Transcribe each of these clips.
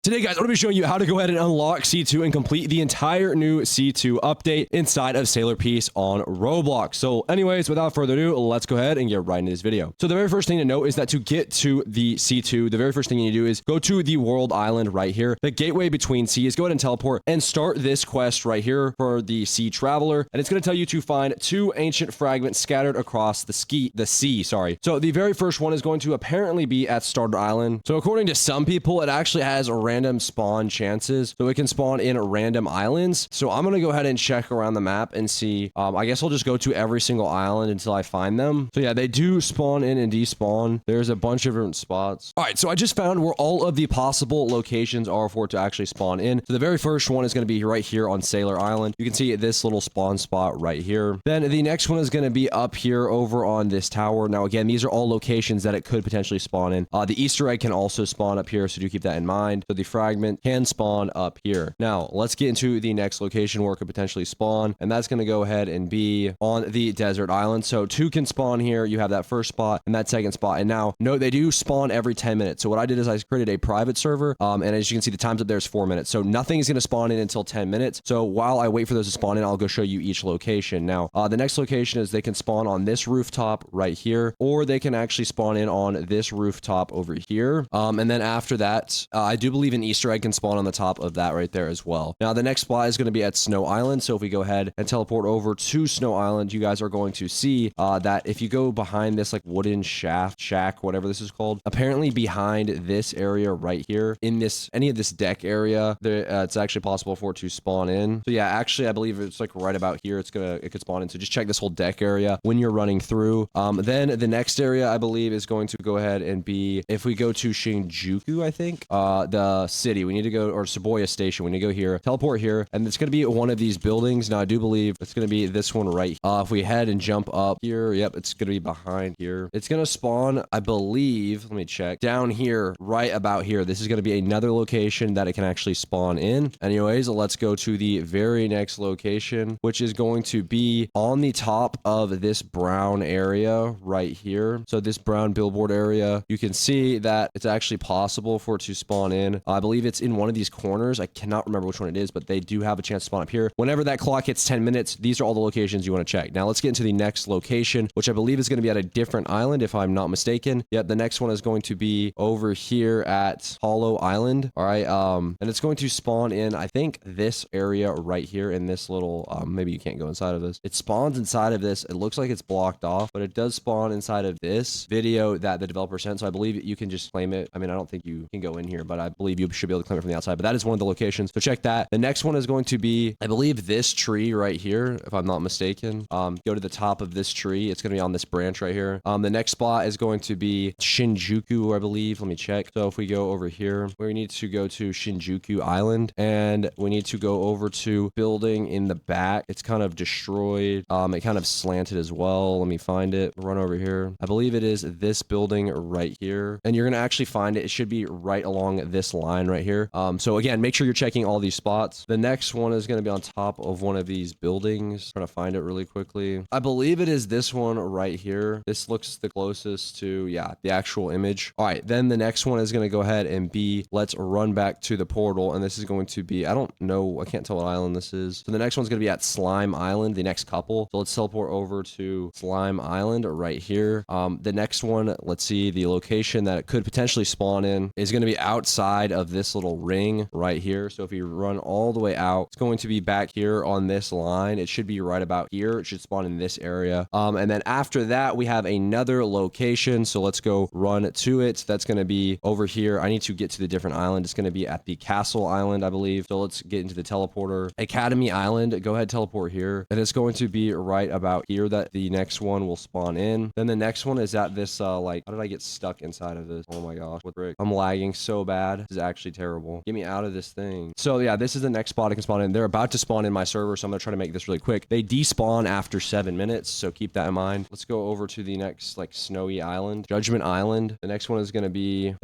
Today, guys, I'm going to be showing you how to go ahead and unlock C2 and complete the entire new C2 update inside of Sailor Piece on Roblox. So anyways, without further ado, let's go ahead and get right into this video. So the very first thing to note is that to get to the C2, the very first thing you need to do is go to the world island right here. The gateway between seas, go ahead and teleport and start this quest right here for the sea traveler. And it's going to tell you to find 2 ancient fragments scattered across the sea. So the very first one is going to apparently be at Starter Island. So according to some people, it actually has a random spawn chances, so it can spawn in random islands. So I'm gonna go ahead and check around the map and see. I guess I'll just go to every single island until I find them. So yeah, they do spawn in and despawn. There's a bunch of different spots. All right, so I just found where all of the possible locations are for it to actually spawn in. So the very first one is going to be right here on Sailor Island. You can see this little spawn spot right here. Then the next one is going to be up here over on this tower. Now again, these are all locations that it could potentially spawn in. The Easter egg can also spawn up here, so do keep that in mind. So the fragment can spawn up here. Now let's get into the next location where it could potentially spawn, and that's going to go ahead and be on the desert island. So 2 can spawn here. You have that first spot and that second spot. And now note they do spawn every 10 minutes. So what I did is I created a private server, and as you can see, the times up there is 4 minutes. So nothing is going to spawn in until 10 minutes. So while I wait for those to spawn in, I'll go show you each location. Now the next location is they can spawn on this rooftop right here, or they can actually spawn in on this rooftop over here. And then after that, I do believe an Easter egg can spawn on the top of that right there as well. Now the next spot is going to be at Snow Island. So if we go ahead and teleport over to Snow Island, you guys are going to see that if you go behind this like wooden shack, whatever this is called, apparently behind this area right here in any of this deck area, it's actually possible for it to spawn in. So yeah, actually I believe it's like right about here. It could spawn in. So just check this whole deck area when you're running through. Then the next area I believe is going to go ahead and be, if we go to Shinjuku, I think, the city, we need to go, or Shibuya Station, we need to go here, teleport here, and it's going to be one of these buildings. Now I do believe it's going to be this one right here. If we head and jump up here, yep, it's going to be behind here. It's going to spawn, I believe, let me check, down here, right about here. This is going to be another location that it can actually spawn in. Anyways, let's go to the very next location, which is going to be on the top of this brown area right here. So this brown billboard area, you can see that it's actually possible for it to spawn in. I believe it's in one of these corners. I cannot remember which one it is, but they do have a chance to spawn up here. Whenever that clock hits 10 minutes, these are all the locations you want to check. Now let's get into the next location, which I believe is going to be at a different island, if I'm not mistaken. Yep, the next one is going to be over here at Hollow Island. All right, and it's going to spawn in, I think, this area right here in this little, maybe you can't go inside of this. It spawns inside of this. It looks like it's blocked off, but it does spawn inside of this video that the developer sent. So I believe you can just claim it. I mean, I don't think you can go in here, but I believe you should be able to claim it from the outside. But that is one of the locations. So check that. The next one is going to be, I believe, this tree right here, if I'm not mistaken. Go to the top of this tree. It's going to be on this branch right here. The next spot is going to be Shinjuku, I believe. Let me check. So if we go over here, we need to go to Shinjuku Island, and we need to go over to building in the back. It's kind of destroyed. It kind of slanted as well. Let me find it. Run over here. I believe it is this building right here, and you're going to actually find it. It should be right along this line right here. So again, make sure you're checking all these spots. The next one is going to be on top of one of these buildings. Trying to find it really quickly. I believe it is this one right here. This looks the closest to, yeah, the actual image. All right, then the next one is going to go ahead and be, let's run back to the portal, and this is going to be, I don't know, I can't tell what island this is. So the next one's going to be at Slime Island, the next couple. So let's teleport over to Slime Island right here. The next one, let's see, the location that it could potentially spawn in is going to be outside of this little ring right here. So if you run all the way out, it's going to be back here on this line. It should be right about here. It should spawn in this area. And then after that, we have another location. So let's go run to it. That's going to be over here. I need to get to the different island. It's going to be at the Castle Island, I believe. So let's get into the teleporter. Academy Island. Go ahead, teleport here. And it's going to be right about here that the next one will spawn in. Then the next one is at this, like, how did I get stuck inside of this? Oh my gosh, what the frick? I'm lagging so bad. This is actually terrible. Get me out of this thing. So yeah, this is the next spot it can spawn in. They're about to spawn in my server, so I'm gonna try to make this really quick. They despawn after 7 minutes, so keep that in mind. Let's go over to the next, like, snowy island, Judgment Island. The next one is gonna be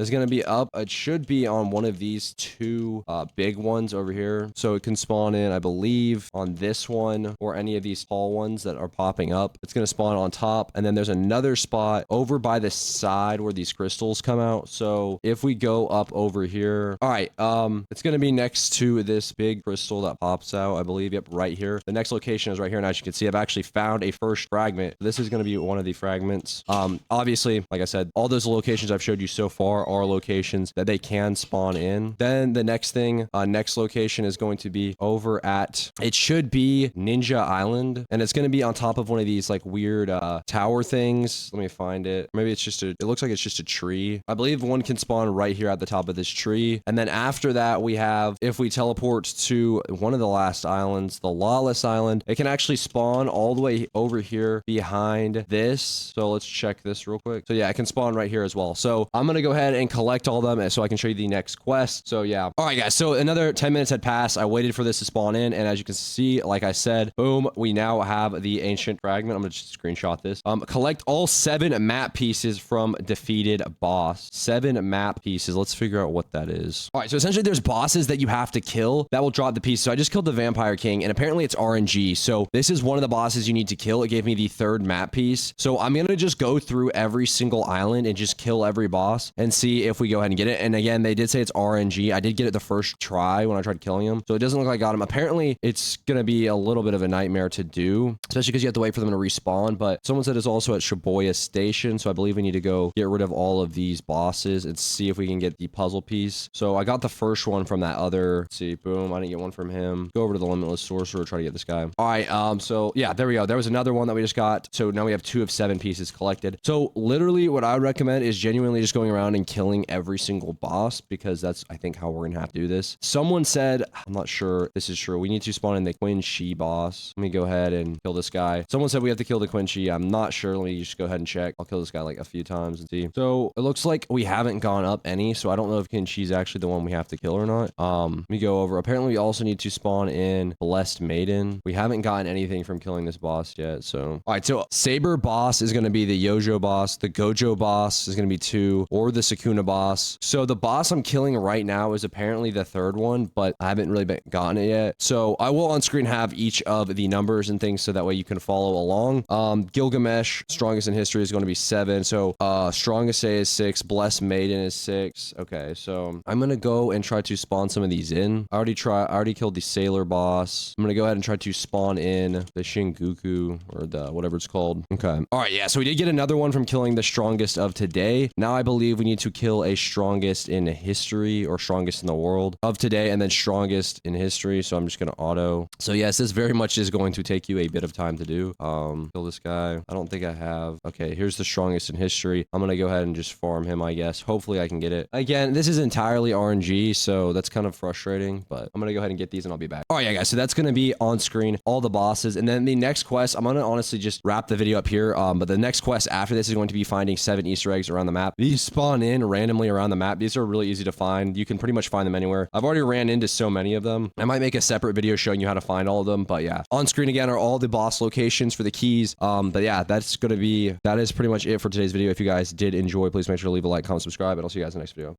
up. It should be on one of these 2 big ones over here, so it can spawn in, I believe, on this one or any of these tall ones that are popping up. It's gonna spawn on top, and then there's another spot over by the side where these crystals come out. So if we go up over here, here. All right. It's going to be next to this big crystal that pops out, I believe. Yep, right here. The next location is right here. And as you can see, I've actually found a first fragment. This is going to be one of the fragments. Obviously, like I said, all those locations I've showed you so far are locations that they can spawn in. Then the next thing, next location is going to be over at, it should be Ninja Island. And it's going to be on top of one of these like weird tower things. Let me find it. Maybe it's just it looks like it's just a tree. I believe one can spawn right here at the top of this tree. And then after that, we have, if we teleport to one of the last islands, the Lawless Island, it can actually spawn all the way over here behind this. So let's check this real quick. So yeah, it can spawn right here as well. So I'm going to go ahead and collect all of them so I can show you the next quest. So yeah. All right, guys. So another 10 minutes had passed. I waited for this to spawn in. And as you can see, like I said, boom, we now have the Ancient Fragment. I'm going to just screenshot this. Collect all 7 map pieces from defeated boss. 7 map pieces. Let's figure out what that is. All right. So essentially there's bosses that you have to kill that will drop the piece. So I just killed the Vampire King and apparently it's RNG. So this is one of the bosses you need to kill. It gave me the 3rd map piece. So I'm going to just go through every single island and just kill every boss and see if we go ahead and get it. And again, they did say it's RNG. I did get it the first try when I tried killing him. So it doesn't look like I got him. Apparently it's going to be a little bit of a nightmare to do, especially because you have to wait for them to respawn. But someone said it's also at Shibuya Station. So I believe we need to go get rid of all of these bosses and see if we can get the puzzle piece. So I got the first one from that other, let's see, boom. I didn't get one from him. Go over to the Limitless Sorcerer, try to get this guy. All right. So yeah, there we go. There was another one that we just got. So now we have 2 of 7 pieces collected. So literally what I would recommend is genuinely just going around and killing every single boss, because that's, I think, how we're going to have to do this. Someone said, I'm not sure this is true, we need to spawn in the Queen Shi boss. Let me go ahead and kill this guy. Someone said we have to kill the Queen Shi. I'm not sure. Let me just go ahead and check. I'll kill this guy like a few times and see. So it looks like we haven't gone up any. So I don't know if Queen Shi is actually the one we have to kill or not. Let me go over. Apparently we also need to spawn in Blessed Maiden. We haven't gotten anything from killing this boss yet. So all right, so Saber boss is going to be the Yojo boss. The Gojo boss is going to be 2, or the Sukuna boss. So the boss I'm killing right now is apparently the 3rd one, but I haven't really gotten it yet. So I will on screen have each of the numbers and things so that way you can follow along. Gilgamesh, strongest in history, is going to be 7. So strongest say is 6. Blessed Maiden is 6. Okay, so I'm going to go and try to spawn some of these in. I already killed the Sailor boss. I'm going to go ahead and try to spawn in the Shinguku, or the whatever it's called. Okay. All right, yeah, so we did get another one from killing the strongest of today. Now I believe we need to kill a strongest in history, or strongest in the world of today, and then strongest in history. So I'm just going to auto. So yes, this very much is going to take you a bit of time to do. Kill this guy. I don't think I have. Okay, here's the strongest in history. I'm going to go ahead and just farm him, I guess. Hopefully I can get it. Again, this is entirely RNG, so that's kind of frustrating, but I'm going to go ahead and get these and I'll be back. All right, yeah, guys, so that's going to be on screen, all the bosses. And then the next quest, I'm going to honestly just wrap the video up here. But the next quest after this is going to be finding 7 Easter eggs around the map. These spawn in randomly around the map. These are really easy to find. You can pretty much find them anywhere. I've already ran into so many of them. I might make a separate video showing you how to find all of them, but yeah, on screen again are all the boss locations for the keys. But yeah, that is pretty much it for today's video. If you guys did enjoy, please make sure to leave a like, comment, subscribe, and I'll see you guys in the next video.